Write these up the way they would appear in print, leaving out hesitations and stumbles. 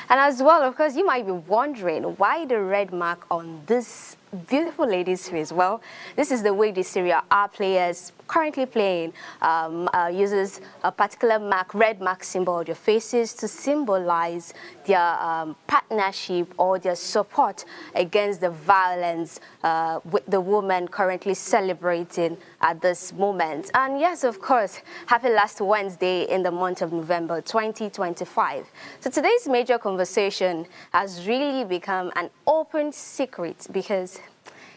And as well, of course, you might be wondering why the red mark on this beautiful lady's face. Well, this is the way the Serie A players currently playing uses a particular mark, red mark symbol on their faces to symbolize their partnership or their support against the violence with the woman currently celebrating at this moment. And yes, of course, happy last Wednesday in the month of November 2025. So today's major conversation has really become an open secret, because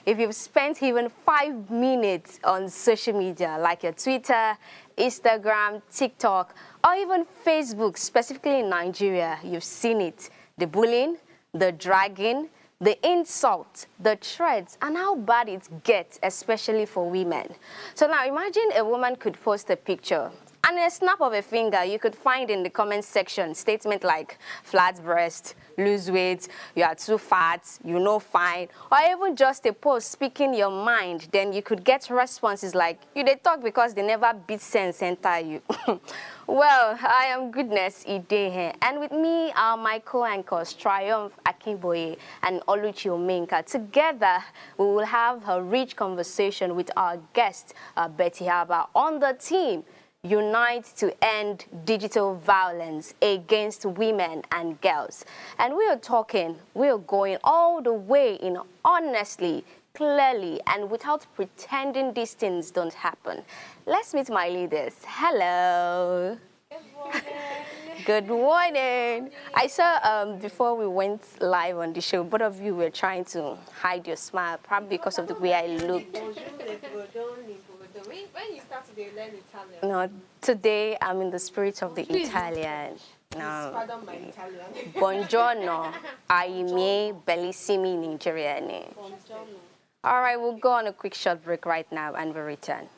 if you've spent even 5 minutes on social media like your Twitter, Instagram, TikTok, or even Facebook, specifically in Nigeria, you've seen it. The bullying, the dragging, the insults, the threats, and how bad it gets, especially for women. So now imagine a woman could post a picture, and a snap of a finger, you could find in the comment section statement like flat breast, lose weight, you are too fat, you know fine, or even just a post speaking your mind. Then you could get responses like, you they talk because they never beat sense enter you. Well, I am Goodness Idehe, and with me are my co-anchors Triumph Akinboye and Oluchi Omenka. Together, we will have a rich conversation with our guest, Betty Haba, on the team Unite to End Digital Violence Against Women and Girls. And we are going all the way in honestly, clearly, and without pretending these things don't happen. Let's meet my leaders. Hello. Good morning. Good morning. I saw before we went live on the show, both of you were trying to hide your smile, probably because of the way I looked. When you start to learn Italian? No, today I'm in the spirit of the Italian. No. Pardon my Italian. Buongiorno, ahimè, bellissimi Nigeriani. Buongiorno. All right, we'll go on a quick short break right now and we'll return.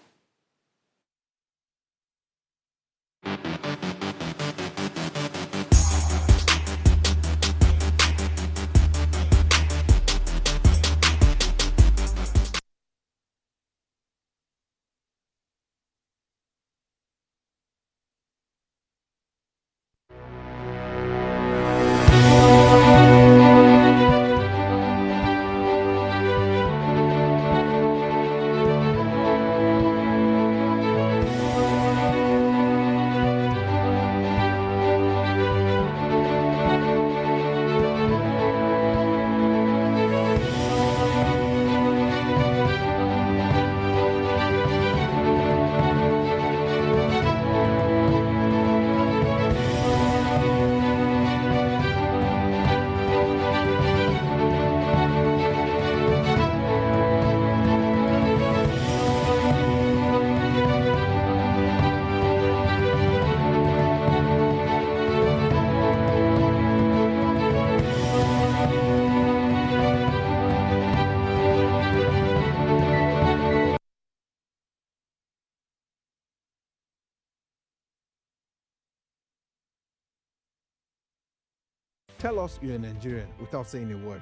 Tell us you're a Nigerian without saying a word.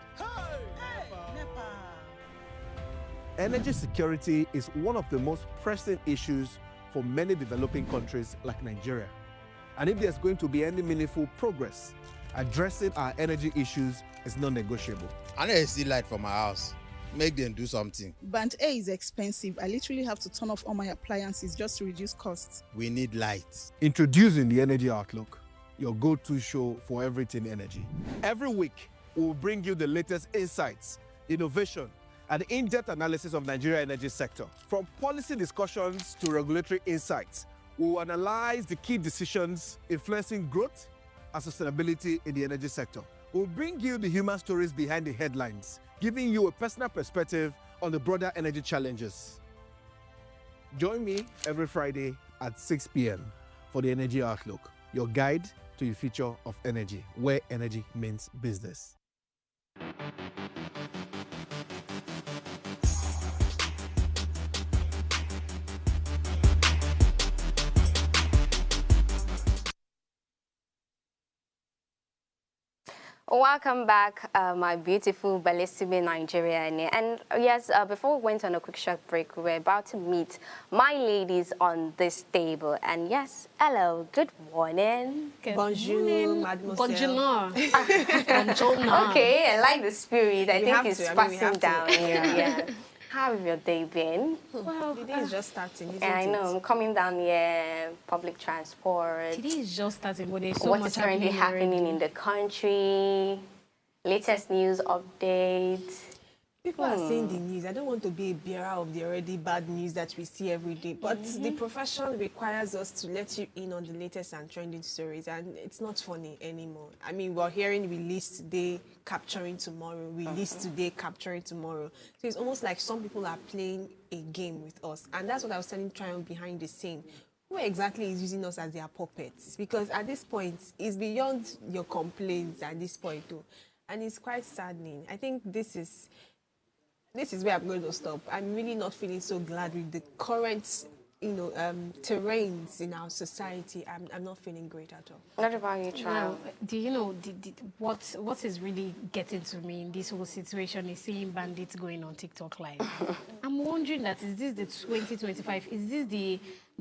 Energy security is one of the most pressing issues for many developing countries like Nigeria. And if there's going to be any meaningful progress, addressing our energy issues is non-negotiable. I need to see light from my house. Make them do something. Band A is expensive. I literally have to turn off all my appliances just to reduce costs. We need light. Introducing the Energy Outlook, your go-to show for everything energy. Every week, we'll bring you the latest insights, innovation, and in-depth analysis of Nigeria's energy sector. From policy discussions to regulatory insights, we'll analyze the key decisions influencing growth and sustainability in the energy sector. We'll bring you the human stories behind the headlines, giving you a personal perspective on the broader energy challenges. Join me every Friday at 6 p.m. for the Energy Outlook, your guide to the future of energy, where energy means business. Welcome back, my beautiful Bellissime Nigerian. And yes, before we went on a quick short break, we were about to meet my ladies on this table. And yes, hello, good morning. Bonjour, mademoiselle. Bonjour. Okay, I like the spirit. I think it's passing down here. Yeah. How have your day been? Well, the day is just starting, isn't I know, I'm coming down here, public transport. Today is just starting, but there's so What much is currently happening in the country? Latest news updates. People are saying the news. I don't want to be a bearer of the already bad news that we see every day, but the profession requires us to let you in on the latest and trending stories, and it's not funny anymore. I mean, we're hearing release today, capturing tomorrow, release today, capturing tomorrow. So it's almost like some people are playing a game with us, and that's what I was telling Triumph behind the scene. Who exactly is using us as their puppets? Because at this point, it's beyond your complaints at this point too, and it's quite saddening. I think this is where I'm going to stop. I'm really not feeling so glad with the current, terrains in our society. I'm not feeling great at all. What about you, Triumph? Do you know what is really getting to me in this whole situation is seeing bandits going on TikTok live. I'm wondering that is this the 2025? Is this the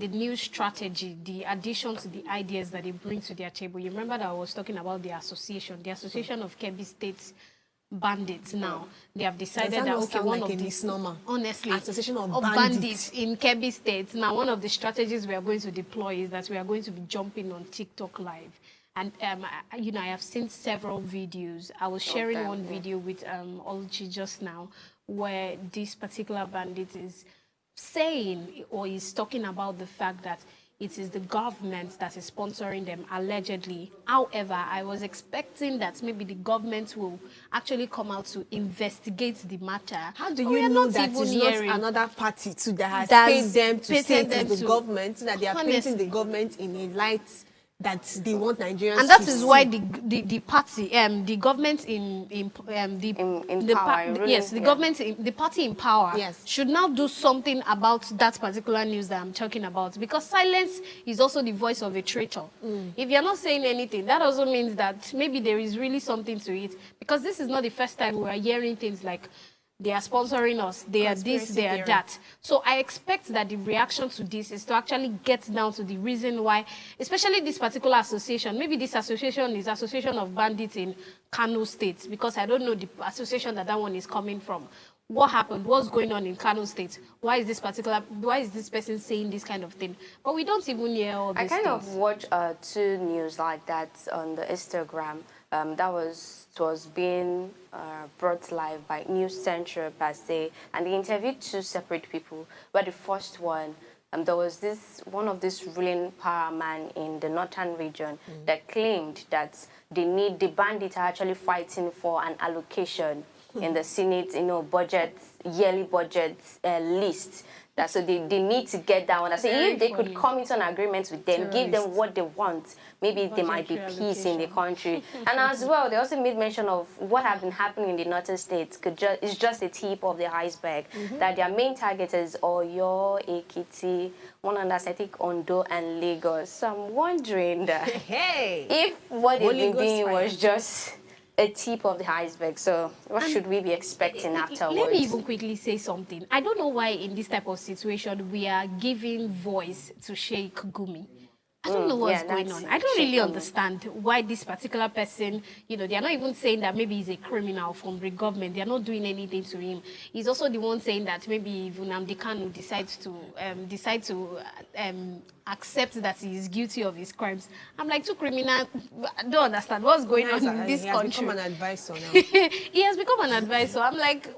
new strategy, the addition to the ideas that they bring to their table? You remember that I was talking about the association of Kebbi State bandits. Now they have decided that okay, one of the honestly association of bandits in Kebbi State. Now one of the strategies we are going to deploy is that we are going to be jumping on TikTok live. And I have seen several videos. I was sharing one video with Oluchi just now, where this particular bandit is saying or is talking about the fact that it is the government that is sponsoring them, allegedly. However, I was expecting that maybe the government will actually come out to investigate the matter. How do you know that it's not another party too that has paid them to say it is the government, so that they are painting the government in a light that they want Nigerians and that to is see? why the party, the government in power, yes, the government, the party in power, yes, should now do something about that particular news that I'm talking about, because silence is also the voice of a traitor. If you're not saying anything, that also means that maybe there is really something to it, because this is not the first time we are hearing things like they are sponsoring us, they are this, they are that. So I expect that the reaction to this is to actually get down to the reason why, especially this particular association, maybe this association is Association of Bandits in Kano State, because I don't know the association that one is coming from. What happened? What's going on in Kano State? Why is this person saying this kind of thing? But we don't even hear all these things. I kind of watched two news like that on the Instagram. It was being brought live by News Central per se, and they interviewed two separate people. But the first one, there was one of these ruling power man in the northern region that claimed that the bandits are actually fighting for an allocation in the Senate, yearly budget list. So they need to get that one. I say if they could come into an agreement with them, give them what they want, maybe there might be peace in the country. And as well, they also made mention of what have been happening in the northern states. It's just a tip of the iceberg. That their main target is Oyo, Ekiti, one under, I think, Ondo and Lagos. So I'm wondering that if what they've been doing was just a tip of the iceberg. So what should we be expecting afterwards? Let me even quickly say something. I don't know why in this type of situation we are giving voice to Sheikh Gumi. I don't know what's going on. I don't really understand why this particular person, they are not even saying that maybe he's a criminal from the government. They are not doing anything to him. He's also the one saying that maybe if Nnamdi Kanu decides to accept that he is guilty of his crimes. I'm like, two criminals, I don't understand what's going on in this country. He has become an advisor now. He has become an advisor. I'm like,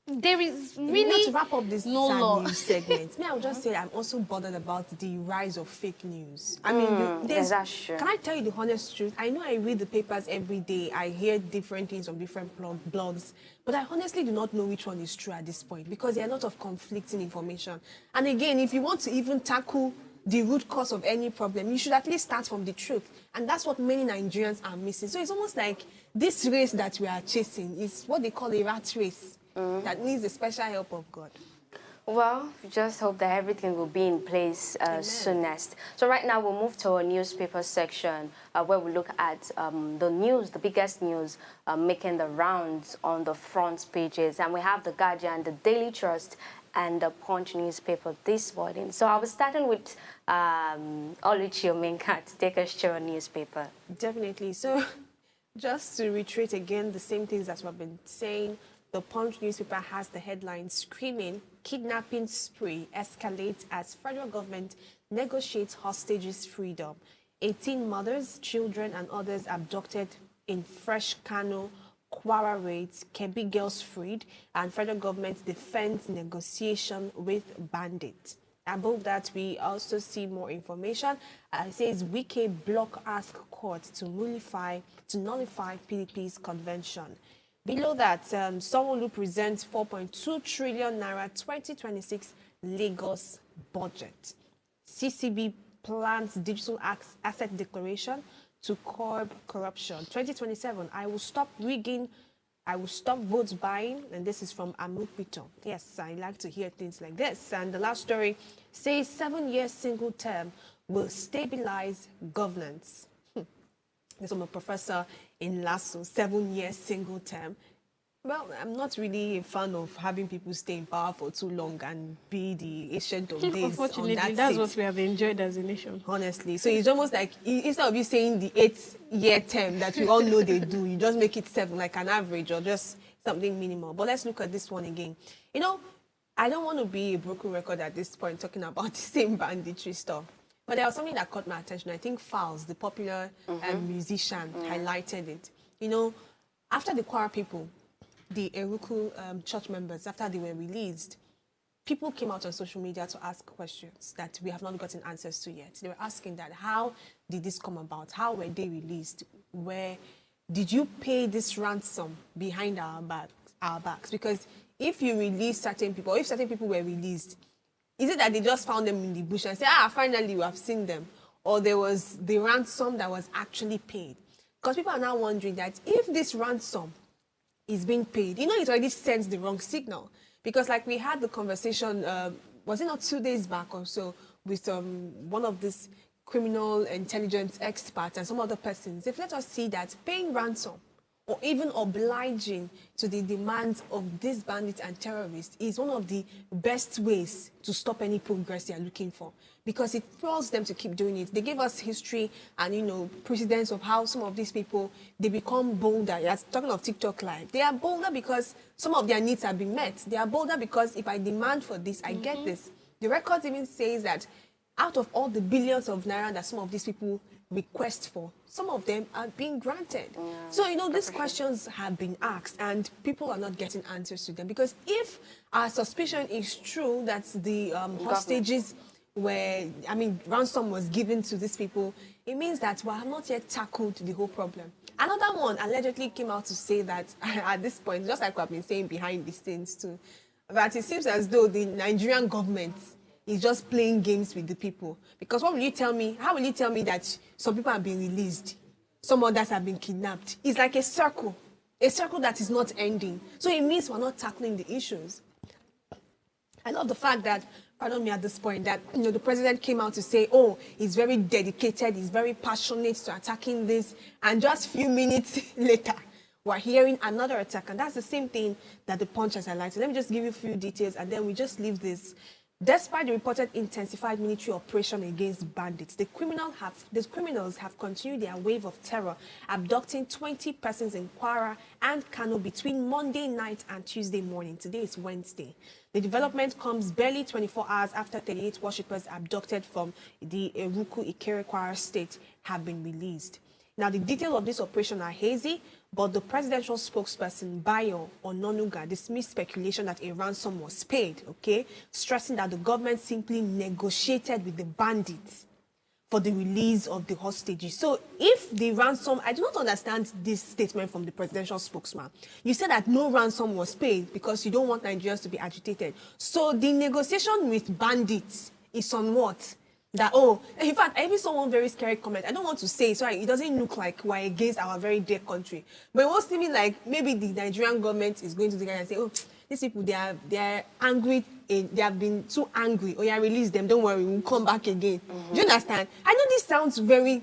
there is really to wrap up this no sad law. News segment. I would just say I'm also bothered about the rise of fake news. I mean, that's true. Can I tell you the honest truth? I know I read the papers every day. I hear different things from different blogs, but I honestly do not know which one is true at this point, because there are a lot of conflicting information. And again, if you want to even tackle the root cause of any problem, you should at least start from the truth. And that's what many Nigerians are missing. So it's almost like this race that we are chasing is what they call a rat race. That needs the special help of God. Well, we just hope that everything will be in place soonest. So right now we'll move to our newspaper section where we look at the news, the biggest news making the rounds on the front pages. And we have The Guardian, The Daily Trust, and The Punch newspaper this morning. So I'll be starting with Oluchi Omenka to take us through our newspaper. Definitely. So just to reiterate again the same things that we've been saying, The Punch newspaper has the headline screaming, "Kidnapping spree escalates as federal government negotiates hostages freedom. 18 mothers, children and others abducted in fresh Kano Kwara raids, Kebbi girls freed, and federal government defends negotiation with bandits." Above that, we also see more information. It says Wike block ask court to nullify PDP's convention. Below that, Sanwo-Olu presents 4.2 trillion naira 2026 Lagos budget. CCB plans digital asset declaration to curb corruption. 2027, I will stop rigging, I will stop vote buying, and this is from Amukpito. Yes, I like to hear things like this. And the last story says 7-year single term will stabilize governance. This from a professor in Lasso, 7-year single term. Well, I'm not really a fan of having people stay in power for too long and be the ancient of days. Unfortunately, on that's seat. what we have enjoyed as a nation. Honestly. So it's almost like, instead of you saying the 8-year term that we all know they do, you just make it 7, like an average or just something minimal. But let's look at this one again. You know, I don't want to be a broken record at this point talking about the same banditry stuff. But there was something that caught my attention. I think Fowles, the popular musician, highlighted it. You know, after the Kwara people, the Eruku church members, after they were released, people came out on social media to ask questions that we have not gotten answers to yet. They were asking that, how did this come about? How were they released? Where did you pay this ransom behind our backs? Because if you release certain people, or if certain people were released, is it that they just found them in the bush and said, finally we have seen them? Or there was the ransom that was actually paid? Because people are now wondering that if this ransom is being paid, you know, it already sends the wrong signal. Because like we had the conversation, was it not 2 days back or so, with one of these criminal intelligence experts and some other persons. They've let us see that paying ransom or even obliging to the demands of these bandits and terrorists is one of the best ways to stop any progress they are looking for, because it forces them to keep doing it. They gave us history and, you know, precedents of how some of these people, they become bolder. Yes, talking of TikTok Live, they are bolder because some of their needs have been met. They are bolder because if I demand for this, I get this. The records even says that out of all the billions of naira that some of these people request for, some of them are being granted. So, you know, these questions have been asked and people are not getting answers to them, because if our suspicion is true that the hostages were, I mean, ransom was given to these people, it means that we have not yet tackled the whole problem. Another one allegedly came out to say that at this point, just like I've been saying behind the scenes too, that it seems as though the Nigerian government is just playing games with the people. Because what will you tell me? How will you tell me that some people have been released, some others have been kidnapped? It's like a circle that is not ending. So it means we're not tackling the issues. I love the fact that, pardon me at this point, that, you know, the president came out to say, oh, he's very dedicated, he's very passionate to attacking this, and just a few minutes later, we're hearing another attack. And that's the same thing that the Punch has highlighted. Let me just give you a few details and then we just leave this. Despite the reported intensified military operation against bandits, the criminals have continued their wave of terror, abducting 20 persons in Kwara and Kano between Monday night and Tuesday morning. Today is Wednesday. The development comes barely 24 hours after 38 worshippers abducted from the Eruku Ikere Kwara state have been released. Now, the details of this operation are hazy, but the presidential spokesperson, Bayo Ononuga, dismissed speculation that a ransom was paid, okay, stressing that the government simply negotiated with the bandits for the release of the hostages. So if the ransom, I do not understand this statement from the presidential spokesman. You said that no ransom was paid because you don't want Nigerians to be agitated. So the negotiation with bandits is on what? That, oh, in fact, I even saw one very scary comment. I don't want to say, so it doesn't look like we're against our very dear country. But it was seeming like maybe the Nigerian government is going to the guy and say, oh, these people, they are angry. They have been too angry. Oh yeah, release them. Don't worry, we'll come back again. Do you understand? I know this sounds very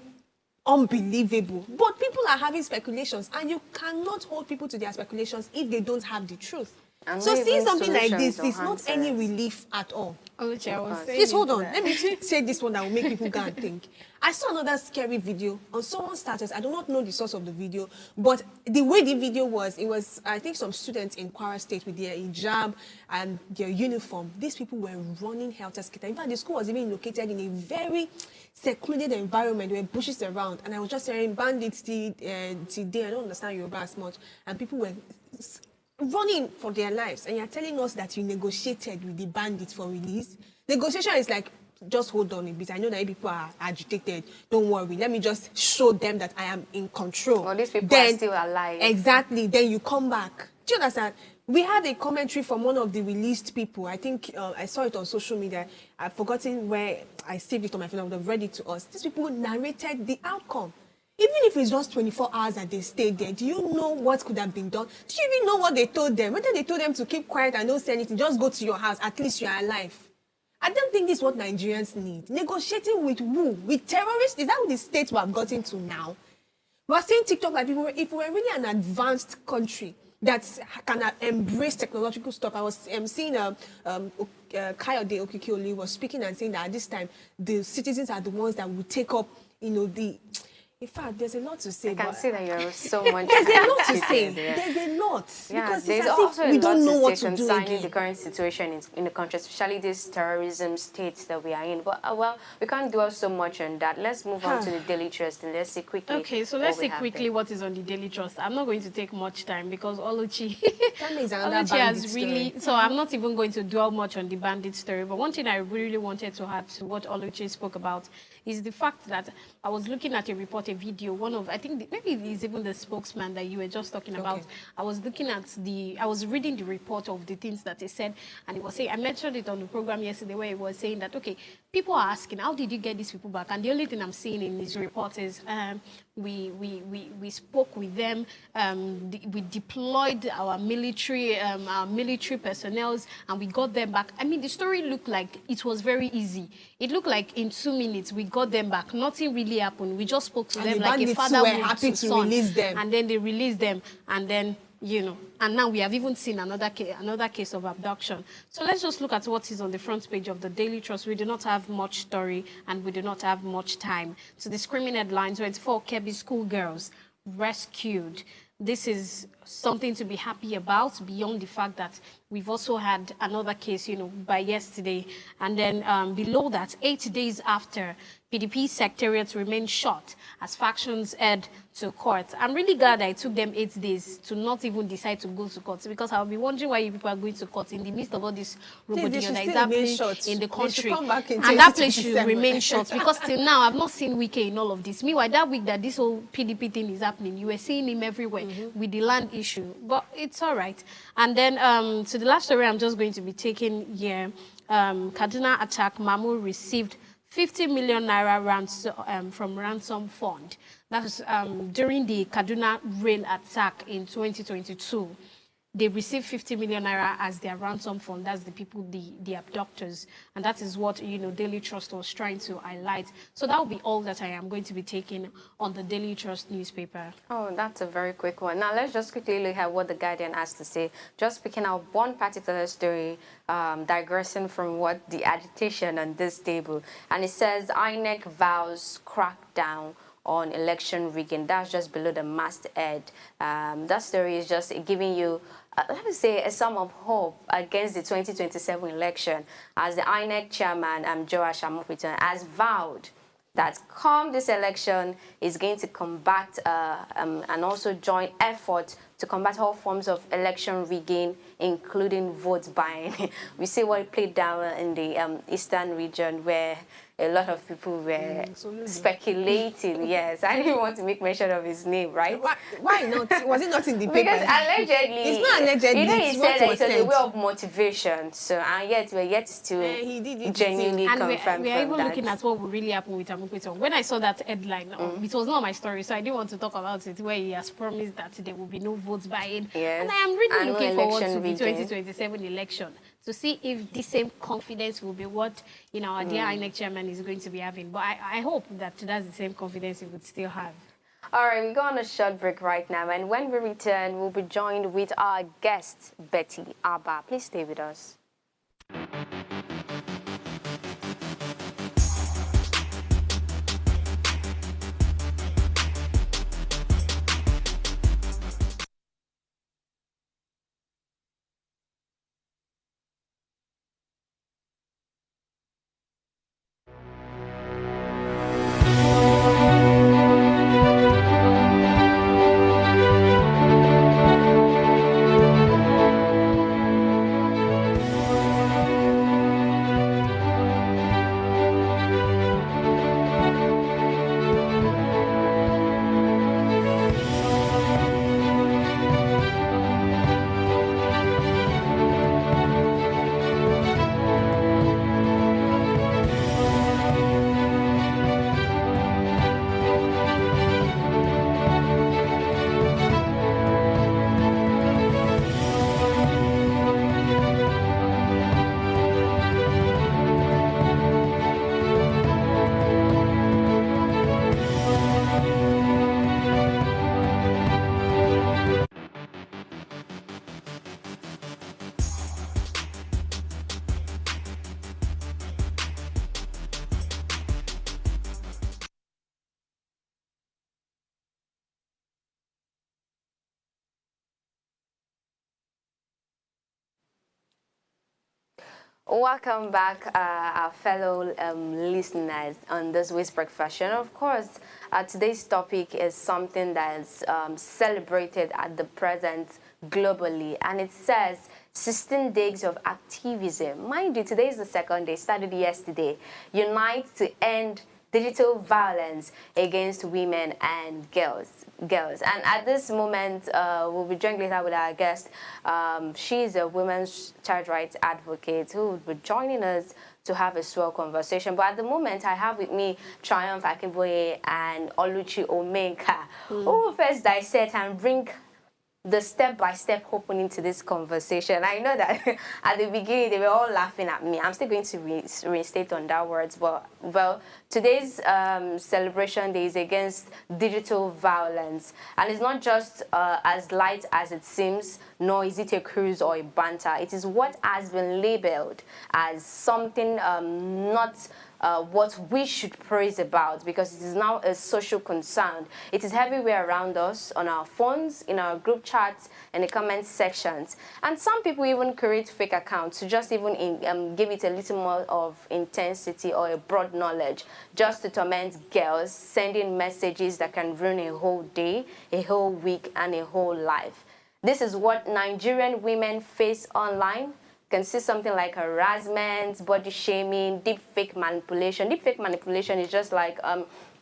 unbelievable, but people are having speculations, and you cannot hold people to their speculations if they don't have the truth. And So not seeing even something like this solutions is or not any answers. relief at all. Oluchi, I was saying Please hold it on. that- Let me say this one that will make people go and think. I saw another scary video on someone's status. I do not know the source of the video, but the way the video was, it was, I think, some students in Kwara State with their hijab and their uniform. These people were running helter-skelter. In fact, the school was even located in a very secluded environment. There were bushes around, and I was just hearing bandits today. I don't understand Yoruba as much, and people were running for their lives, and you're telling us that you negotiated with the bandits for release. Negotiation is like, just hold on a bit. I know that people are agitated. Don't worry. Let me just show them that I am in control. Well, these people are still alive. Exactly. Then you come back. Do you understand? We had a commentary from one of the released people. I think I saw it on social media. I've forgotten where I saved it on my phone. I would have read it to us. These people narrated the outcome. Even if it's just 24 hours that they stayed there, do you know what could have been done? Do you even know what they told them? Whether they told them to keep quiet and don't say anything, just go to your house, at least you are alive. I don't think this is what Nigerians need. Negotiating with who? With terrorists? Is that what the state we have gotten to now? We're saying TikTok like if we were really an advanced country that can embrace technological stuff. I was seeing Kayode Okikioli was speaking and saying that at this time, the citizens are the ones that will take up, in fact, there's a lot to say. I can see that you're so much. There's a lot to say. Yeah. There's a lot. Yeah, because there's it's as also if we a lot don't know to what say to do concerning again. the current situation in the country, especially this terrorism state that we are in. But well, we can't dwell so much on that. Let's move on to the Daily Trust and let's see quickly. Okay, so let's see quickly what is on the Daily Trust. I'm not going to take much time because Oluchi, Oluchi has really. So I'm not even going to dwell much on the bandit story. But one thing I really wanted to add to what Oluchi spoke about is the fact that I was looking at a report, a video, I think maybe it's even the spokesman that you were just talking about. I was looking at I was reading the report of the things that he said, and it was saying, I mentioned it on the program yesterday where he was saying that, okay, people are asking, how did you get these people back? And the only thing I'm seeing in his report is we spoke with them, we deployed our military personnel, and we got them back. I mean, the story looked like it was very easy. It looked like in 2 minutes we got them back. Nothing really happened. We just spoke to them like a father would happy to to son, release them. and then they released them, and then and now we have even seen another case of abduction. So let's just look at what is on the front page of the Daily Trust. We do not have much story and we do not have much time. So the screaming headlines were 4 Kebbi schoolgirls rescued. This is something to be happy about beyond the fact that we've also had another case, by yesterday. And then below that, 8 days after, PDP secretariats remain shut as factions head to court. I'm really glad I took them 8 days to not even decide to go to court, because I'll be wondering why you people are going to court in the midst of all this robodion that is happening in the country. And that place should remain shut, because till now I've not seen Wike in all of this. Meanwhile, that week that this whole PDP thing is happening, you were seeing him everywhere with the land issue. But it's all right. And then to the last story I'm just going to be taking here, Kaduna attack, Mamu received 50 million naira from ransom fund. That's during the Kaduna rail attack in 2022. They received 50 million naira as their ransom fund. That's the people, the abductors. And that is what, Daily Trust was trying to highlight. So that will be all that I am going to be taking on the Daily Trust newspaper. Oh, that's a very quick one. Now, let's just quickly look at what the Guardian has to say. Just picking out one particular story, digressing from what the agitation on this table. And it says, INEC vows crackdown on election rigging. That's just below the masthead. That story is just giving you, let me say, a sum of hope against the 2027 election, as the INEC chairman, Joash Amopitan, has vowed that come this election is going to combat and also join efforts to combat all forms of election rigging, including vote buying. We see what played down in the eastern region, where a lot of people were speculating. Yes, I didn't want to make mention of his name, right? Why not? Was it not in the paper? Because allegedly, it's not allegedly. He said that it was a way of motivation. So, and yet we're yet to genuinely confirm we are even that. looking at what would really happen with Amukwito. When I saw that headline, it was not my story, so I didn't want to talk about it, where he has promised that there will be no vote buying. Yes. And I am really Annual looking forward election to the rigging. 2027 election to see if the same confidence will be what, you know, our dear INEC chairman is going to be having. But I hope that that's the same confidence he would still have. All right, we go on a short break right now, and when we return, we'll be joined with our guest, Betty Abba. Please stay with us. Welcome back, our fellow listeners on this Waste Breakfast. And of course, today's topic is something that's celebrated at the present globally, and it says 16 days of activism. Mind you, today is the second day, started yesterday. Unite to end digital violence against women and girls. And at this moment, we'll be joined later with our guest. She's a women's child rights advocate who will be joining us to have a swell conversation. But at the moment, I have with me Triumph Akinboye and Oluchi Omenka, who will first dissect and bring the step-by-step opening to this conversation. I know that at the beginning they were all laughing at me. I'm still going to reinstate on that words, but well, today's celebration day is against digital violence, and it's not just as light as it seems, nor is it a cruise or a banter. It is what has been labeled as something not what we should praise about, because it is now a social concern. It is everywhere around us, on our phones, in our group chats, in the comment sections. And some people even create fake accounts to just even give it a little more of intensity or a broad knowledge, just to torment girls, sending messages that can ruin a whole day, a whole week, and a whole life. This is what Nigerian women face online. Can see something like harassment, body shaming, deep fake manipulation. Deep fake manipulation is just like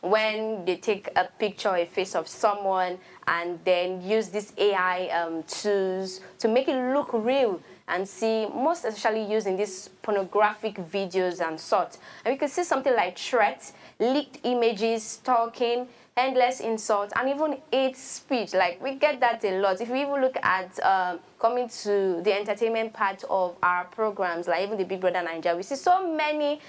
when they take a picture or a face of someone and then use these AI tools to make it look real, and see most especially using these pornographic videos and sort. And we can see something like threats, leaked images, stalking, endless insults, and even hate speech. Like, we get that a lot. If we even look at coming to the entertainment part of our programs, like even the Big Brother Nigeria, we see so many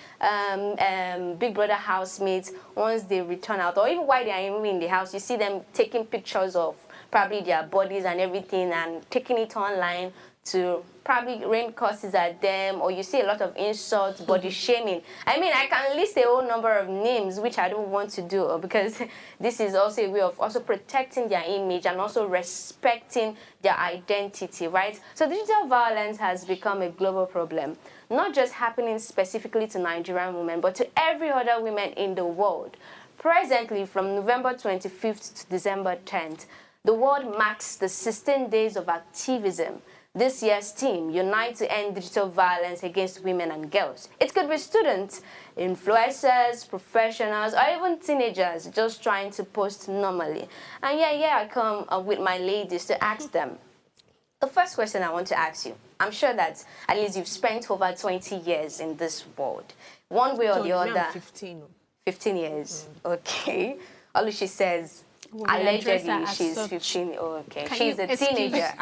Big Brother housemates, once they return out, or even while they are even in the house, you see them taking pictures of probably their bodies and everything and taking it online to probably rain curses at them, or you see a lot of insults, body shaming. I mean, I can list a whole number of names, which I don't want to do, because this is also a way of also protecting their image and also respecting their identity, right? So digital violence has become a global problem, not just happening specifically to Nigerian women, but to every other woman in the world. Presently, from November 25th to December 10th, the world marks the 16 days of activism. This year's theme, Unite to End Digital Violence Against Women and Girls. It could be students, influencers, professionals, or even teenagers just trying to post normally. And I come with my ladies to ask them. The first question I want to ask you, I'm sure that at least you've spent over 20 years in this world, one way or the other. 15. 15 years, okay. Oluchi says Would we address her Allegedly, as she's such? 15. Oh, okay. Can She's you a excuse- teenager.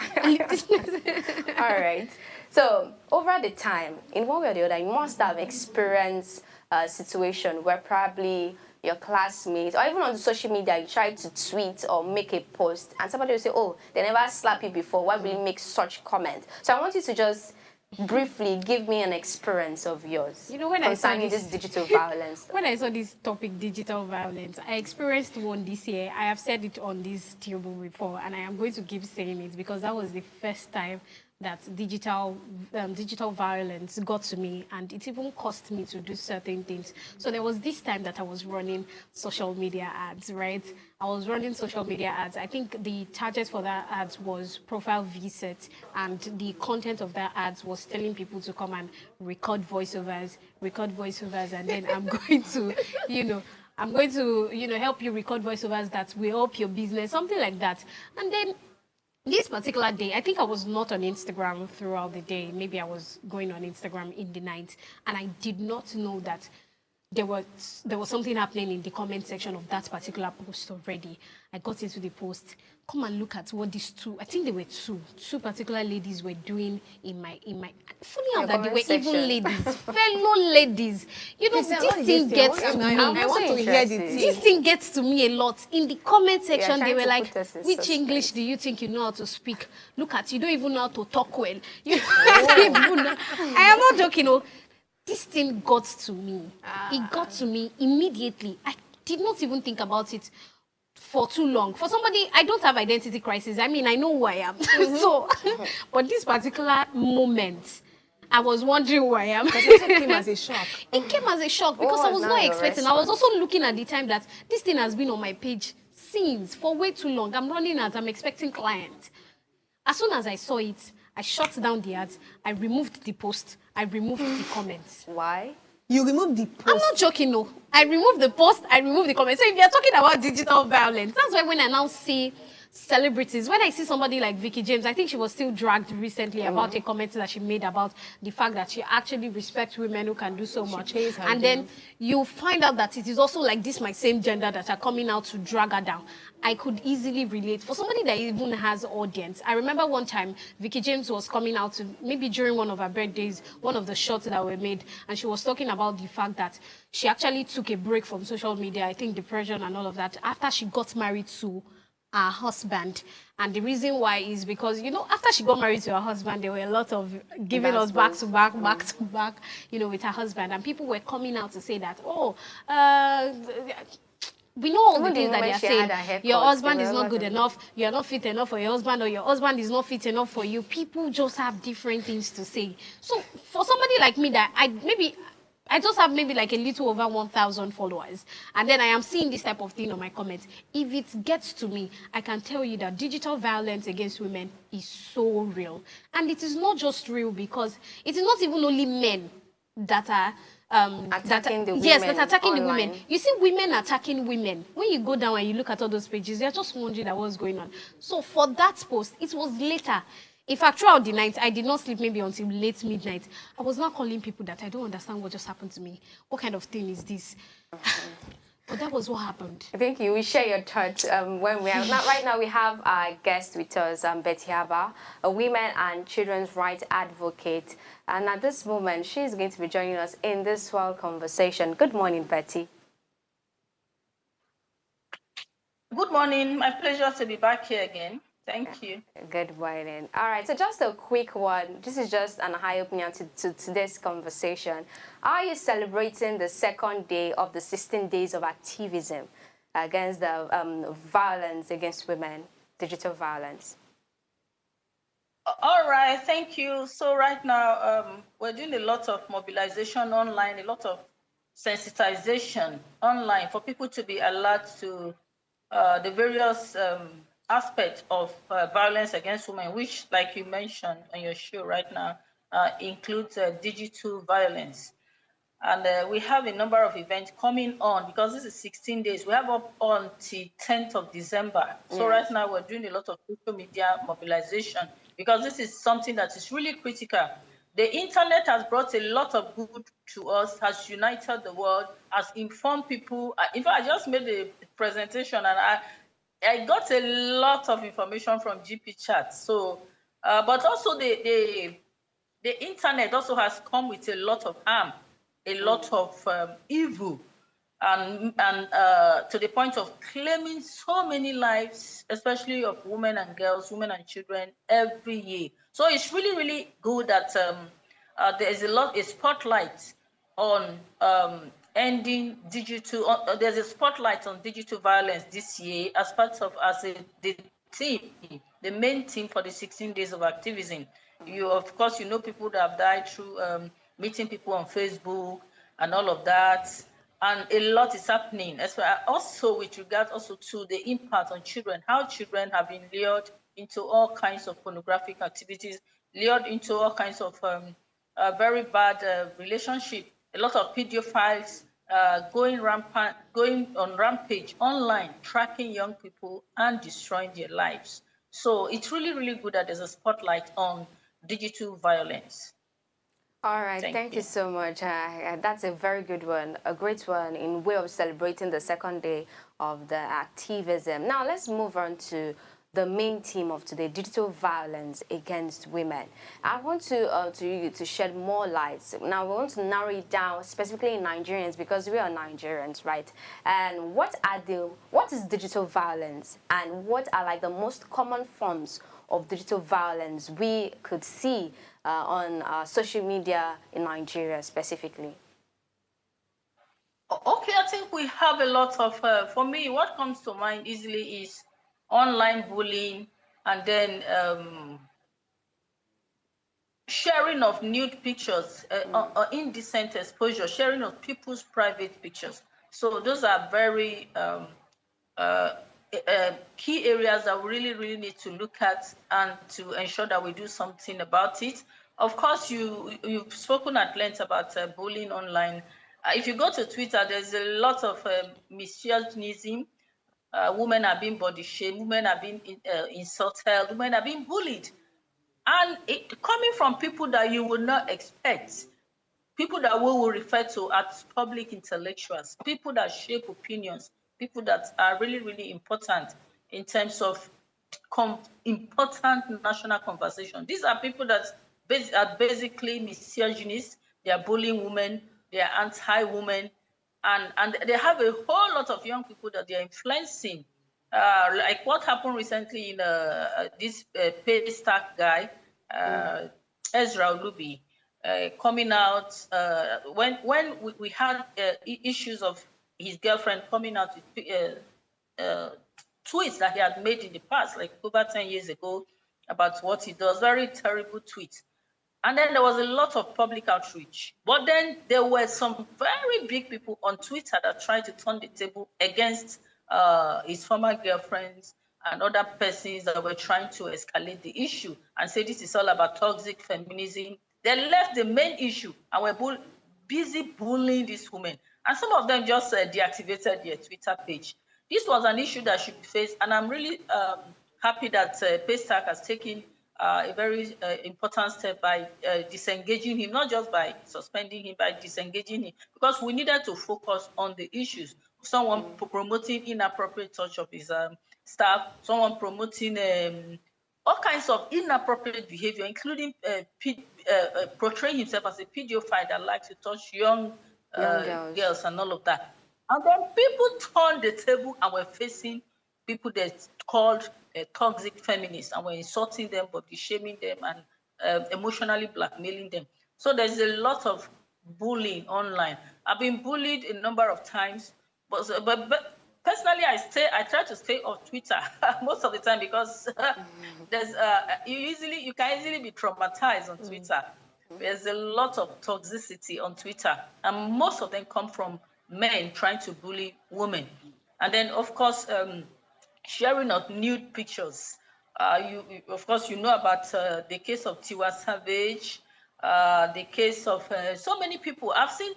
All right. So, over the time, in one way or the other, you must have experienced a situation where probably your classmates, or even on the social media, you try to tweet or make a post, and somebody will say, oh, they never slapped you before. Why will you make such comment? So, I want you to just briefly give me an experience of yours, You know, when I saw concerning this digital violence. when I saw this topic, digital violence, I experienced one this year. I have said it on this table before, and I am going to keep saying it because that was the first time that digital violence got to me, and it even cost me to do certain things. So there was this time that I was running social media ads, right? I was running social media ads. I think the target for that ads was profile visit, and the content of that ads was telling people to come and record voiceovers, and then I'm going to, help you record voiceovers that will help your business, something like that. And then this particular day, I think I was not on Instagram throughout the day. Maybe I was going on Instagram in the night, and I did not know that there was something happening in the comment section of that particular post already. I got into the post. Come and look at what these two, I think they were two particular ladies were doing in my funny how that they were section. even ladies, fellow ladies. You know, Please, this thing gets to me. I want to hear the interested. tea. This thing gets to me a lot. In the comment section, trying they were to like, put us in which suspense. English do you think you know how to speak? Look at you, don't even know how to talk well. You don't even know. I am not joking. Oh, this thing got to me. It got to me immediately. I did not even think about it for too long. For somebody, I don't have identity crisis. I mean, I know who I am. So, but this particular moment, I was wondering who I am. Because it came as a shock. It came as a shock because What I was was now not your expecting. I was also looking at the time that this thing has been on my page since for way too long. I'm running ads. I'm expecting clients. As soon as I saw it, I shut down the ads. I removed the post. I removed the comments. Why? You removed the post. I'm not joking, no. I removed the post. I removed the comments. So if you're talking about digital violence, that's why when I now see celebrities, when I see somebody like Vicky James, I think she was still dragged recently about a comment that she made about the fact that she actually respects women who can do so much. pays her And then dues. you find out that it is also like this, my same gender that are coming out to drag her down. I could easily relate. For somebody that even has audience, I remember one time Vicky James was coming out to, maybe during one of her birthdays, one of the shots that were made, and she was talking about the fact that she actually took a break from social media, I think depression and all of that, after she got married to her husband. And the reason why is because, you know, after she got married to her husband, there were a lot of giving us back to back, you know, with her husband. And people were coming out to say that, we know all the Even the things that they moment are she saying. had her haircut, Your husband they is were not like good a- enough. You are not fit enough for your husband, or your husband is not fit enough for you. People just have different things to say. So for somebody like me that I just have maybe like a little over 1,000 followers, and then I am seeing this type of thing on my comments. If it gets to me, I can tell you that digital violence against women is so real. And it is not just real because it is not even only men that are Attacking the yes, women that are attacking the women. online. You see women attacking women. When you go down and you look at all those pages, you're just wondering that what's going on. So for that post, it was later. In fact, throughout the night, I did not sleep maybe until late midnight. I was now calling people that I don't understand what just happened to me. What kind of thing is this? But that was what happened. I think you will share your thoughts when we have. Now, right now, we have our guest with us, Betty Haba, a women and children's rights advocate. And at this moment, she is going to be joining us in this world conversation. Good morning, Betty. Good morning. My pleasure to be back here again. Thank you. Good morning. All right, so just a quick one. This is just an eye opener to today's conversation. Are you celebrating the second day of the 16 days of activism against the violence against women, digital violence? All right. Thank you. So right now, we're doing a lot of mobilization online, a lot of sensitization online for people to be alert to the various aspects of violence against women, which, like you mentioned on your show right now, includes digital violence. And we have a number of events coming on because this is 16 days. We have up until 10th of December. So right now we're doing a lot of social media mobilization because this is something that is really critical. The internet has brought a lot of good to us, has united the world, has informed people. In fact, I just made a presentation and I got a lot of information from GP chat. So, but also the internet also has come with a lot of harm, a lot of evil, and to the point of claiming so many lives, especially of women and girls, women and children, every year. So it's really, really good that there is a spotlight on ending digital. There's a spotlight on digital violence this year as part of the team, the main team for the 16 days of activism. Of course, you know people that have died through meeting people on Facebook and all of that, and a lot is happening. Also, with regards also to the impact on children, how children have been lured into all kinds of pornographic activities, lured into all kinds of very bad relationship. A lot of pedophiles going rampant, going on rampage online, tracking young people and destroying their lives. So it's really, really good that there's a spotlight on digital violence. All right, thank you so much. That's a very good one, a great one in way of celebrating the second day of the activism. Now let's move on to the main theme of today, digital violence against women. I want to shed more light. Now we want to narrow it down specifically in Nigerians because we are Nigerians, right? And what is digital violence, and what are like the most common forms of digital violence we could see on social media in Nigeria specifically? Okay, I think we have a lot of, for me, what comes to mind easily is online bullying, and then sharing of nude pictures, indecent exposure, sharing of people's private pictures. So those are very key areas that we really, really need to look at and to ensure that we do something about it. Of course, you've spoken at length about bullying online. If you go to Twitter, there's a lot of misogynism. Women are being body shamed, women are being insulted, women are being bullied. And it coming from people that you would not expect, people that we will refer to as public intellectuals, people that shape opinions, people that are really, really important in terms of important national conversation. These are people that are basically misogynists, they are bullying women, they are anti-women, and they have a whole lot of young people that they are influencing. Like what happened recently in this Paystack guy, Ezra Olubi, coming out when we had issues of his girlfriend coming out with tweets that he had made in the past, like over 10 years ago, about what he does, very terrible tweets. And then there was a lot of public outreach. But then there were some very big people on Twitter that tried to turn the table against his former girlfriends and other persons that were trying to escalate the issue and say this is all about toxic feminism. They left the main issue and were busy bullying these women. And some of them just deactivated their Twitter page. This was an issue that should be faced, and I'm really happy that Paystack has taken a very important step by disengaging him, not just by suspending him, by disengaging him, because we needed to focus on the issues. Someone promoting inappropriate touch of his staff, someone promoting all kinds of inappropriate behavior, including portraying himself as a pedophile that likes to touch young girls and all of that. And then people turned the table and were facing people that called toxic feminists and were insulting them, body shaming them, and emotionally blackmailing them. So there's a lot of bullying online. I've been bullied a number of times, but personally, I try to stay off Twitter most of the time because there's you can easily be traumatized on Twitter. There's a lot of toxicity on Twitter, and most of them come from men trying to bully women. And then, of course, sharing of nude pictures. Of course, you know about the case of Tiwa Savage, the case of so many people. I've seen,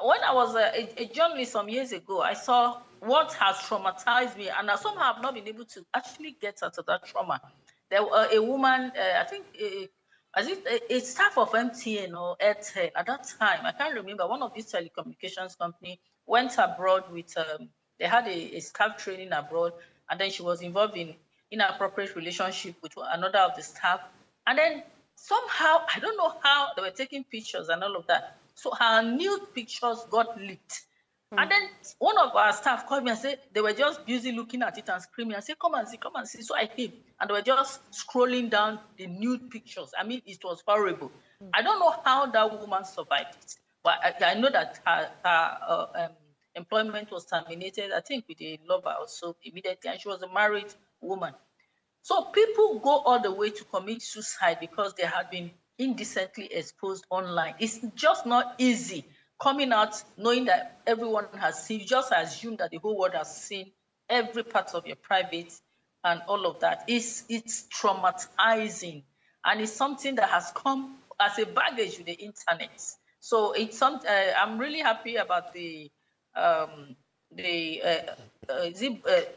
when I was a journalist some years ago, I saw what has traumatized me, and I somehow have not been able to actually get out of that trauma. There was a woman, I think, a staff of MTN or Airtel at that time, I can't remember, one of these telecommunications company went abroad with, they had a staff training abroad, and then she was involved in inappropriate relationship with another of the staff. And then somehow, I don't know how, they were taking pictures and all of that. So her nude pictures got leaked. And then one of our staff called me and said they were just busy looking at it and screaming and said, come and see, come and see. So I came, and they were just scrolling down the nude pictures. I mean, it was horrible. I don't know how that woman survived it, but I know that her employment was terminated, I think with a lover or so immediately, and she was a married woman. So people go all the way to commit suicide because they had been indecently exposed online. It's just not easy coming out knowing that everyone has seen. You just assume that the whole world has seen every part of your private and all of that. It's traumatizing, and it's something that has come as a baggage with the internet. So it's I'm really happy about the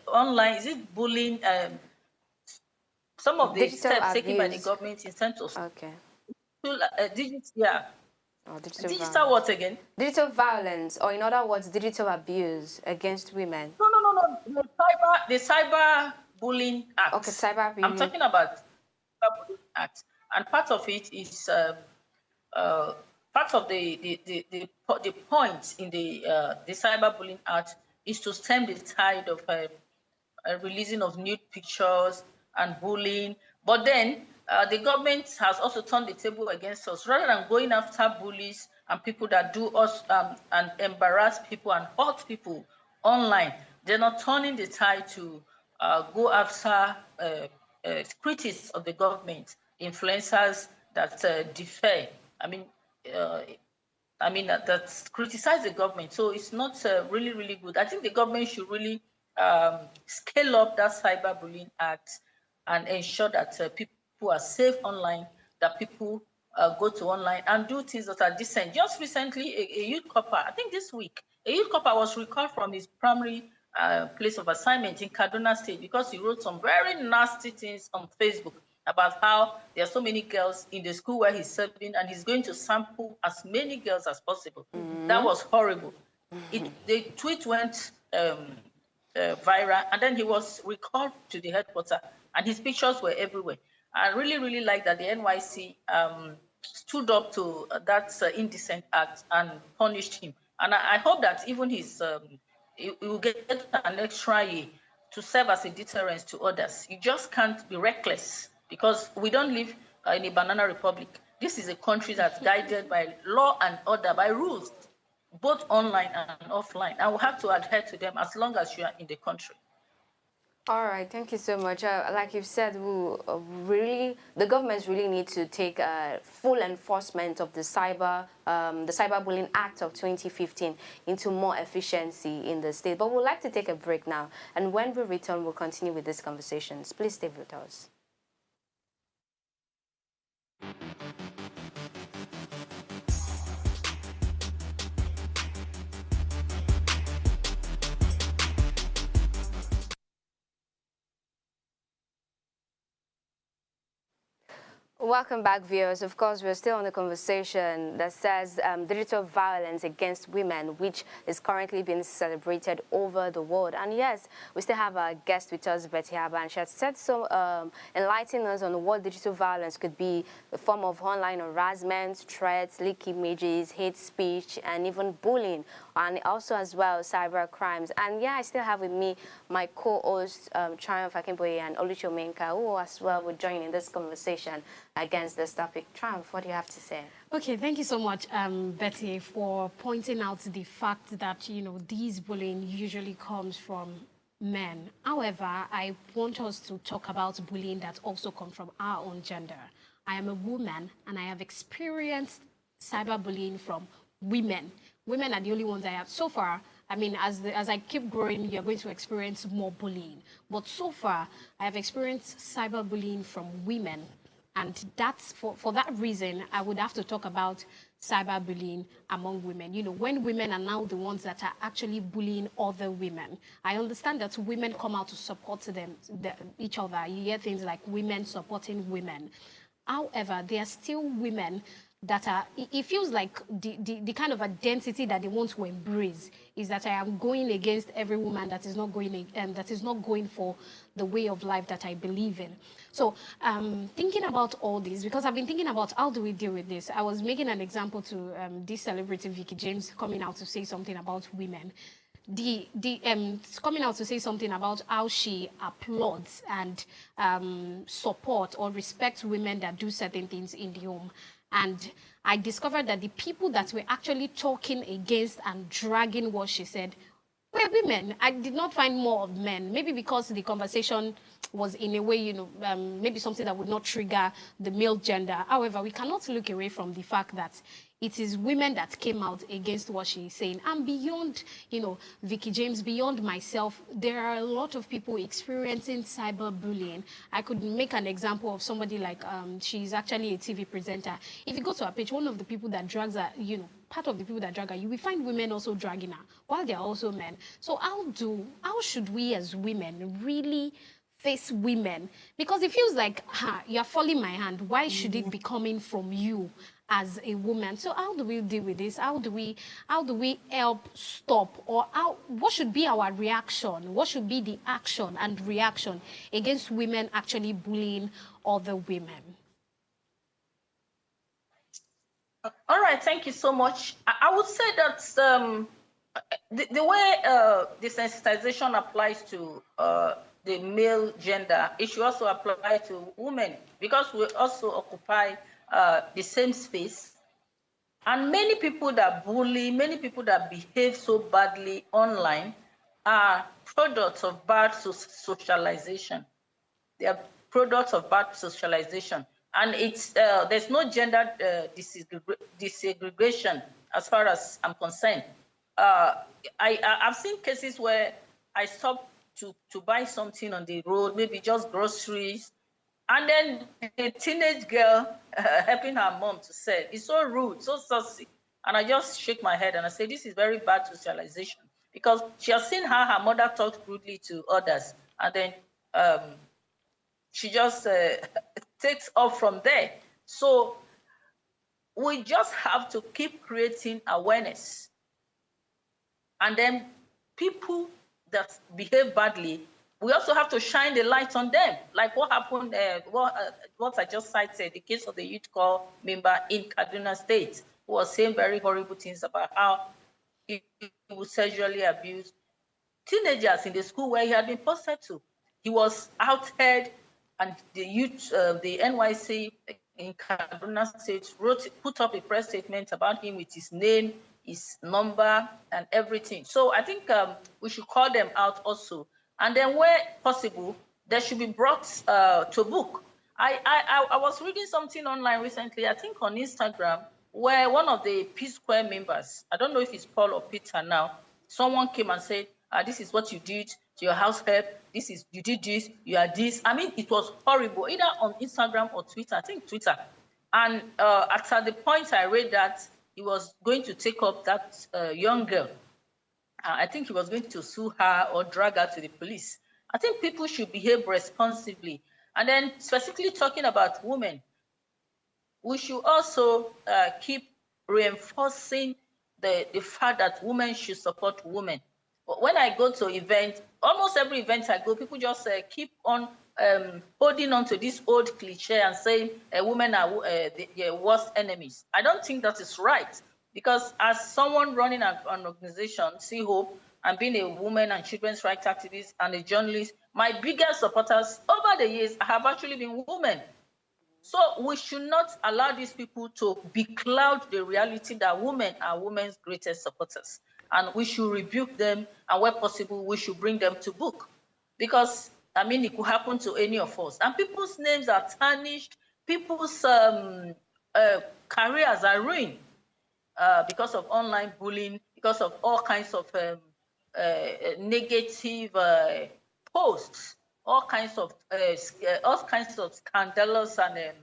online, is it bullying? Some of the Digital steps taken by the abuse. government in terms of Okay. digital what again? Digital violence, or in other words, digital abuse against women. No. The cyber bullying act. Okay, cyber bullying. I'm talking about cyber bullying act, and part of it is part of the point in the cyber bullying act is to stem the tide of releasing of nude pictures and bullying. But then the government has also turned the table against us. Rather than going after bullies and people that do us and embarrass people and hurt people online, they're not turning the tide to go after critics of the government, influencers that defer. That criticize the government. So it's not really, really good. I think the government should really scale up that cyberbullying act and ensure that people are safe online, that people go to online and do things that are decent. Just recently, a youth copper, I think this week, a youth copper was recalled from his primary place of assignment in Kaduna State because he wrote some very nasty things on Facebook about how there are so many girls in the school where he's serving, and he's going to sample as many girls as possible. That was horrible. The tweet went viral, and then he was recalled to the headquarters, and his pictures were everywhere. I really, really like that the NYC stood up to that indecent act and punished him. And I hope that even his he will get an extra year to serve as a deterrence to others. You just can't be reckless, because we don't live in a banana republic. This is a country that's guided by law and order, by rules, both online and offline. And we have to adhere to them as long as you are in the country. All right, thank you so much. Like you've said, the governments really need to take full enforcement of the Cyberbullying Act of 2015 into more efficiency in the state. But we'd like to take a break now, and when we return, we'll continue with these conversations. Please stay with us. Welcome back, viewers. Of course, we're still on the conversation that says digital violence against women, which is currently being celebrated over the world. And yes, we still have our guest with us, Betty Haba, and she has said so, enlightening us on what digital violence could be: a form of online harassment, threats, leak images, hate speech, and even bullying, and also as well cyber crimes. And yeah, I still have with me my co-hosts, Triumph Akimboye and Oluchomenka, who as well will join in this conversation against this topic. Triumph, what do you have to say? Okay, thank you so much, Betty, for pointing out the fact that, you know, these bullying usually comes from men. However, I want us to talk about bullying that also comes from our own gender. I am a woman, and I have experienced cyberbullying from women. Women are the only ones I have so far. I mean, as I keep growing, you're going to experience more bullying. But so far, I have experienced cyberbullying from women. And that's for that reason, I would have to talk about cyberbullying among women. You know, when women are now the ones that are actually bullying other women. I understand that women come out to support each other. You hear things like women supporting women. However, there are still women that are, it feels like the kind of identity that they want to embrace is that I am going against every woman that is not going that is not going for the way of life that I believe in. So thinking about all this, because I've been thinking about how do we deal with this. I was making an example to this celebrity Vicky James coming out to say something about women. Coming out to say something about how she applauds and support or respects women that do certain things in the home. And I discovered that the people that were actually talking against and dragging what she said were women. I did not find more of men, maybe because the conversation was in a way, maybe something that would not trigger the male gender. However, we cannot look away from the fact that it is women that came out against what she is saying. And beyond, Vicky James, beyond myself, there are a lot of people experiencing cyberbullying. I could make an example of somebody like, she's actually a TV presenter. If you go to her page, one of the people that drags her, part of the people that drag her, you will find women also dragging her, while they are also men. So how should we as women really face women? Because it feels like, you're following my hand. Why should it be coming from you as a woman? So how do we deal with this? How do we help stop, or what should be our reaction? What should be the action and reaction against women actually bullying other women? All right, thank you so much. I would say that the way desensitization applies to the male gender, it should also apply to women, because we also occupy the same space. And many people that bully, many people that behave so badly online are products of bad socialization. They are products of bad socialization. And it's there's no gender desegregation as far as I'm concerned. I've seen cases where I stopped to buy something on the road, maybe just groceries, and then a teenage girl helping her mom to sell. It's so rude, so saucy. And I just shake my head and I say, this is very bad socialization, because she has seen how her mother talked rudely to others. And then she just takes off from there. So we just have to keep creating awareness. And then people that behave badly, we also have to shine the light on them. Like what happened, what I just cited, the case of the youth corps member in Kaduna State, who was saying very horrible things about how he was sexually abused teenagers in the school where he had been posted to. He was outhead, and the youth, the NYC in Kaduna State put up a press statement about him with his name, his number, and everything. So I think we should call them out also. And then where possible, they should be brought to book. I was reading something online recently, I think on Instagram, where one of the P Square members, I don't know if it's Paul or Peter now, someone came and said, this is what you did to your house help, you did this, you are this. I mean, it was horrible, either on Instagram or Twitter, I think Twitter. And at the point I read that, he was going to take up that young girl. I think he was going to sue her or drag her to the police. I think people should behave responsibly. And then specifically talking about women, we should also keep reinforcing the fact that women should support women. When I go to events, almost every event I go, people just keep on holding on to this old cliche and saying women are the worst enemies. I don't think that is right, because as someone running an organization, See Hope, and being a woman and children's rights activist and a journalist, my biggest supporters over the years have actually been women. So we should not allow these people to becloud the reality that women are women's greatest supporters. And we should rebuke them, and where possible, we should bring them to book. Because, I mean, it could happen to any of us. And people's names are tarnished, people's careers are ruined because of online bullying, because of all kinds of negative posts, all kinds of scandalous and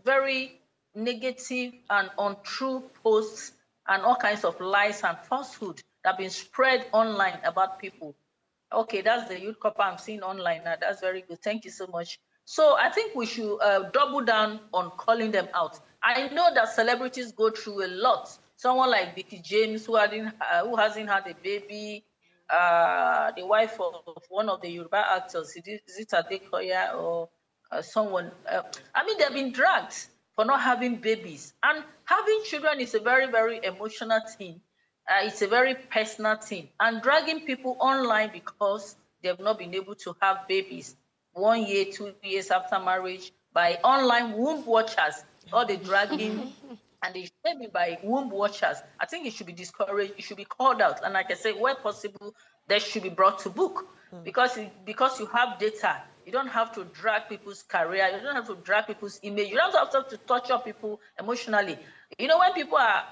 very negative and untrue posts, and all kinds of lies and falsehood that have been spread online about people. Okay, that's the youth copper I'm seeing online now. That's very good. Thank you so much. So I think we should double down on calling them out. I know that celebrities go through a lot. Someone like Vicky James, who hasn't had a baby, the wife of one of the Yoruba actors, is it Adekoya or someone? I mean, they've been dragged for not having babies. And having children is a very, very emotional thing. It's a very personal thing. And dragging people online because they've not been able to have babies 1 year, 2 years after marriage by online womb watchers, or the dragging and the shaming by womb watchers. I think it should be discouraged. It should be called out. And like I say, where possible, they should be brought to book. Because you have data, you don't have to drag people's career. You don't have to drag people's image. You don't have to torture people emotionally. You know, when people are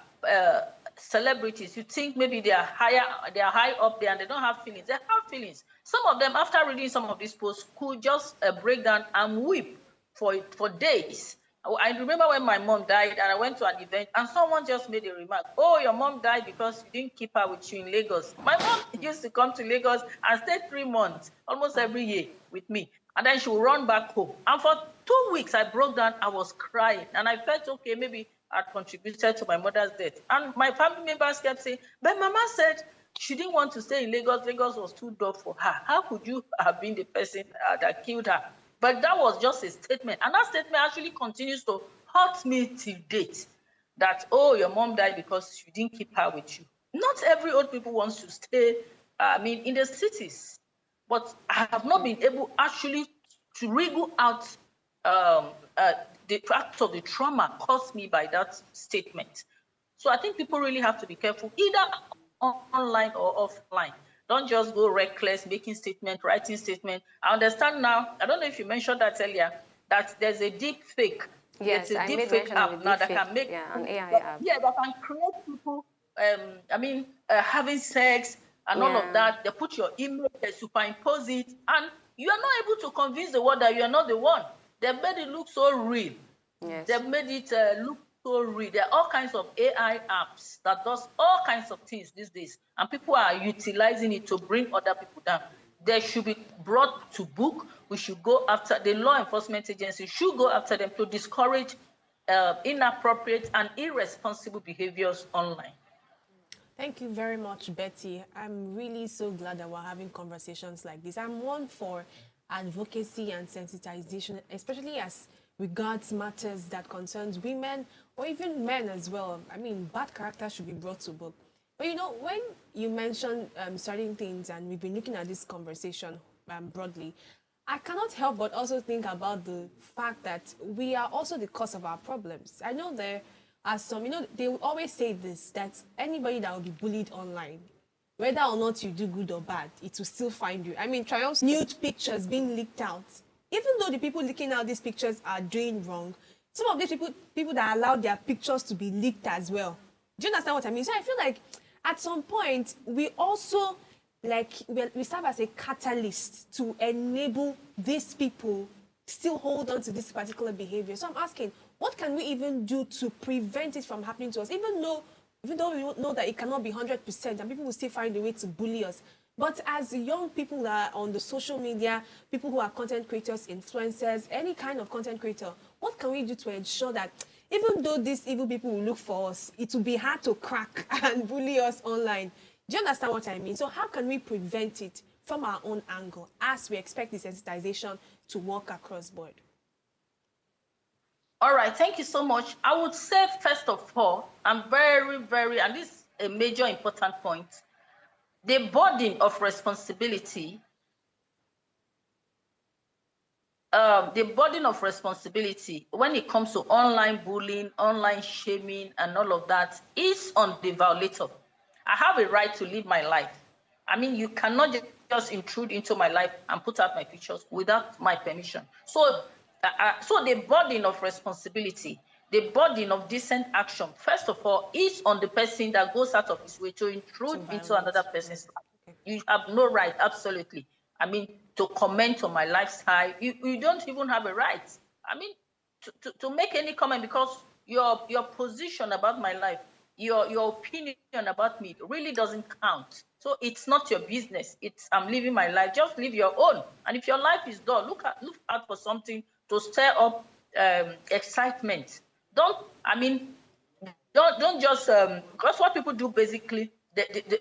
celebrities, you think maybe they are high up there and they don't have feelings. They have feelings. Some of them, after reading some of these posts, could just break down and weep for days. I remember when my mom died and I went to an event and someone just made a remark, oh, your mom died because you didn't keep her with you in Lagos. My mom used to come to Lagos and stay 3 months, almost every year with me. And then she would run back home. And for 2 weeks, I broke down, I was crying. And I felt, okay, maybe I'd contributed to my mother's death. And my family members kept saying, but Mama said she didn't want to stay in Lagos. Lagos was too dark for her. How could you have been the person that killed her? But that was just a statement. And that statement actually continues to hurt me till date. That, oh, your mom died because you didn't keep her with you. Not every old people wants to stay, in the cities. But I have not been able actually to wriggle out the fact of the trauma caused me by that statement. So I think people really have to be careful, either online or offline. Don't just go reckless, making statement, writing statement. I understand now, I don't know if you mentioned that earlier, that there's a deep fake. Yes, there's a deep fake app now that can make, an AI app. Yeah, that can create people, having sex and all of that. They put your image, they superimpose it, and you are not able to convince the world that you are not the one. They've made it look so real. Yes. They've made it look so real. There are all kinds of AI apps that does all kinds of things these days, and people are utilizing it to bring other people down. They should be brought to book. We should go after, the law enforcement agency should go after them to discourage inappropriate and irresponsible behaviors online. Thank you very much, Betty. I'm really so glad that we're having conversations like this. I'm one for advocacy and sensitization, especially as regards matters that concerns women or even men as well. I mean, bad character should be brought to book. But you know, when you mention certain things, and we've been looking at this conversation broadly, I cannot help but also think about the fact that we are also the cause of our problems. I know there are some, they will always say this, that anybody that will be bullied online, whether or not you do good or bad, it will still find you. I mean, Triumph's nude pictures being leaked out. Even though the people leaking out these pictures are doing wrong, some of these people that allowed their pictures to be leaked as well. Do you understand what I mean? So I feel like at some point, we also, we serve as a catalyst to enable these people still hold on to this particular behavior. So I'm asking, what can we even do to prevent it from happening to us? Even though we know that it cannot be 100% and people will still find a way to bully us. But as young people that are on the social media, people who are content creators, influencers, any kind of content creator, what can we do to ensure that even though these evil people will look for us, it will be hard to crack and bully us online? Do you understand what I mean? So how can we prevent it from our own angle as we expect the sensitization to work across board? All right, thank you so much. I would say, first of all, I'm very, and this is a major important point, the burden of responsibility, when it comes to online bullying, online shaming, and all of that is on the violator. I have a right to live my life. I mean, you cannot just intrude into my life and put out my pictures without my permission. So the burden of responsibility, the burden of decent action, first of all, is on the person that goes out of his way to intrude into another person's life. Okay. You have no right, absolutely. I mean, to comment on my lifestyle, you don't even have a right. I mean, to make any comment, because your position about my life your opinion about me really doesn't count. So it's not your business. It's I'm living my life. Just live your own. And if your life is dull, look out for something to stir up excitement. Don't just because what people do basically.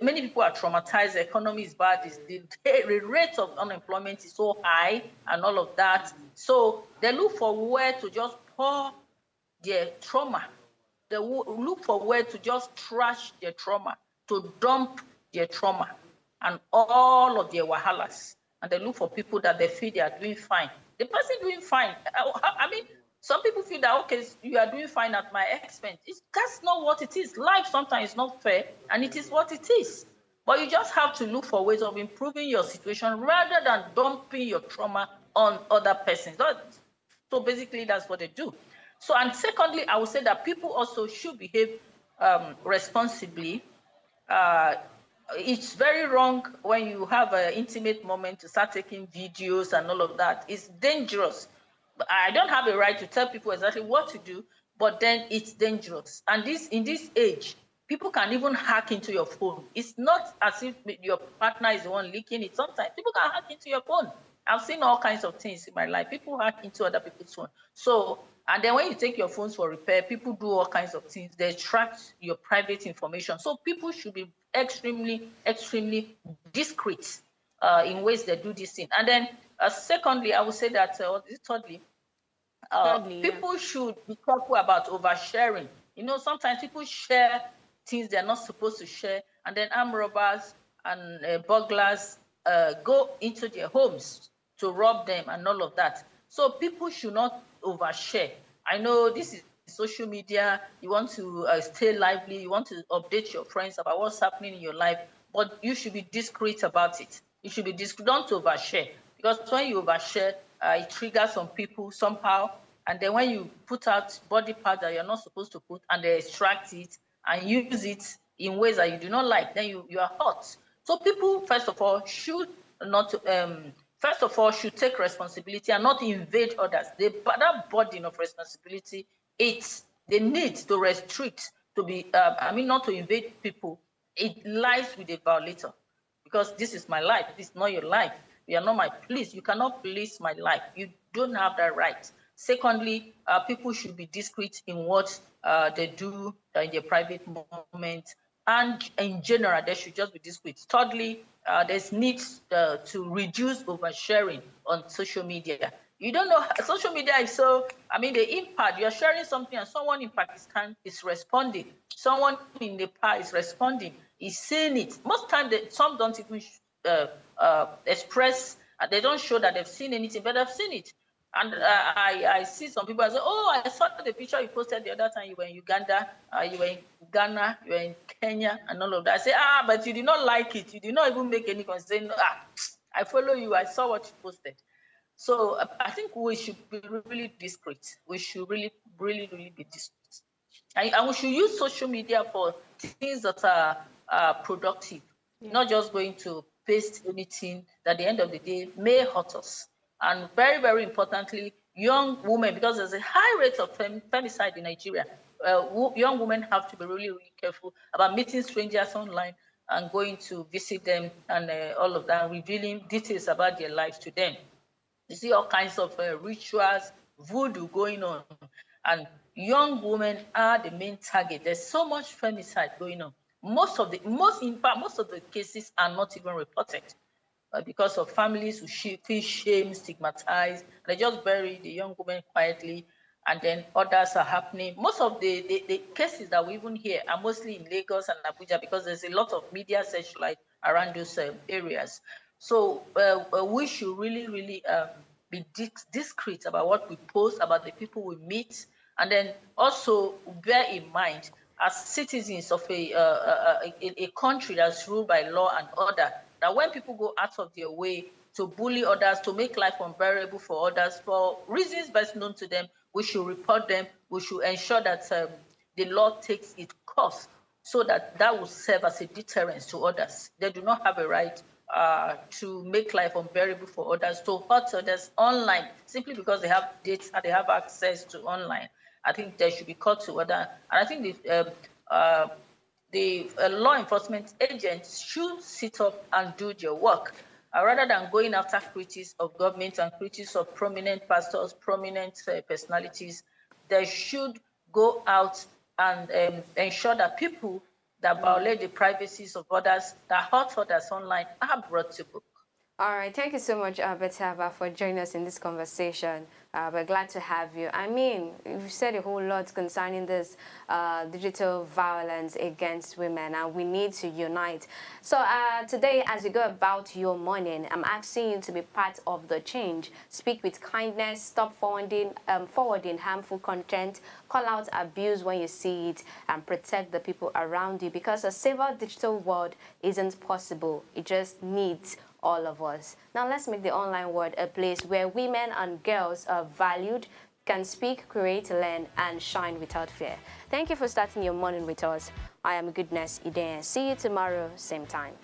Many people are traumatized. The economy is bad. The rate of unemployment is so high, and all of that. So they look for where to just pour their trauma. They look for where to just trash their trauma, to dump their trauma and all of their wahalas. And they look for people that they feel they are doing fine. The person doing fine, I mean, some people feel that, okay, you are doing fine at my expense. That's not what it is. Life sometimes is not fair, and it is what it is. But you just have to look for ways of improving your situation rather than dumping your trauma on other persons. So basically, that's what they do. So, and secondly, I would say that people also should behave responsibly. It's very wrong when you have an intimate moment to start taking videos and all of that. It's dangerous. I don't have a right to tell people exactly what to do, but then it's dangerous. And in this age, people can even hack into your phone. It's not as if your partner is the one leaking it. Sometimes people can hack into your phone. I've seen all kinds of things in my life. People hack into other people's phone. So, and then when you take your phones for repair, people do all kinds of things. They extract your private information. So people should be extremely, extremely discreet in ways they do this thing. And then secondly, I would say that, thirdly, people should be careful about oversharing. You know, sometimes people share things they're not supposed to share, and then armed robbers and burglars go into their homes to rob them and all of that. So people should not overshare. I know this is social media. You want to stay lively. You want to update your friends about what's happening in your life, but you should be discreet about it. You should be discreet. Don't overshare, because when you overshare, it triggers some people somehow. And then when you put out body parts that you're not supposed to put, and they extract it and use it in ways that you do not like, then you are hurt. So people, first of all, should not should take responsibility and not invade others. That burden of responsibility, they need to restrict, to be, not to invade people. It lies with the violator, because this is my life. This is not your life. You are not my police. You cannot police my life. You don't have that right. Secondly, people should be discreet in what they do in their private moment. And in general, they should just be discreet. Thirdly, there's need to reduce oversharing on social media. You don't know, social media is so, the impact, you're sharing something and someone in Pakistan is responding. Someone in Nepal is responding, is seeing it. Most times, some don't even express, they don't show that they've seen anything, but they've seen it. And I see some people say, oh, I saw the picture you posted the other time. You were in Uganda, you were in Ghana, you were in Kenya, and all of that. I say, but you did not like it. You did not even make any comment. Say, no, I follow you. I saw what you posted. So I think we should be really discreet. We should really, really, really be discreet. And we should use social media for things that are productive, not just going to paste anything that at the end of the day may hurt us. And very, very importantly, young women, because there's a high rate of femicide in Nigeria, young women have to be really, really careful about meeting strangers online and going to visit them and all of that, revealing details about their lives to them. You see all kinds of rituals, voodoo going on, and young women are the main target. There's so much femicide going on. Most of the cases are not even reported. Because of families who feel shame, stigmatized, they just bury the young woman quietly, and then others are happening. Most of the cases that we even hear are mostly in Lagos and Abuja, because there's a lot of media searchlight around those areas. So we should really, really be discreet about what we post, about the people we meet, and then also bear in mind, as citizens of a country that's ruled by law and order, that when people go out of their way to bully others, to make life unbearable for others, for reasons best known to them, we should report them. We should ensure that the law takes its course, so that will serve as a deterrence to others. They do not have a right to make life unbearable for others, to hurt others online, simply because they have data and they have access to online. I think they should be called to order. And I think the law enforcement agents should sit up and do their work rather than going after critics of government and critics of prominent pastors, prominent personalities. They should go out and ensure that people that violate the privacies of others, that hurt others online, are brought to book. All right, thank you so much, Betaba, for joining us in this conversation. We're glad to have you. I mean, you've said a whole lot concerning this digital violence against women, and we need to unite. So today, as you go about your morning, I'm asking you to be part of the change. Speak with kindness, stop forwarding harmful content, call out abuse when you see it, and protect the people around you, because a safer digital world isn't possible. It just needs all of us. Now let's make the online world a place where women and girls are valued, can speak, create, learn, and shine without fear. Thank you for starting your morning with us. I am Goodness Ide. See you tomorrow, same time.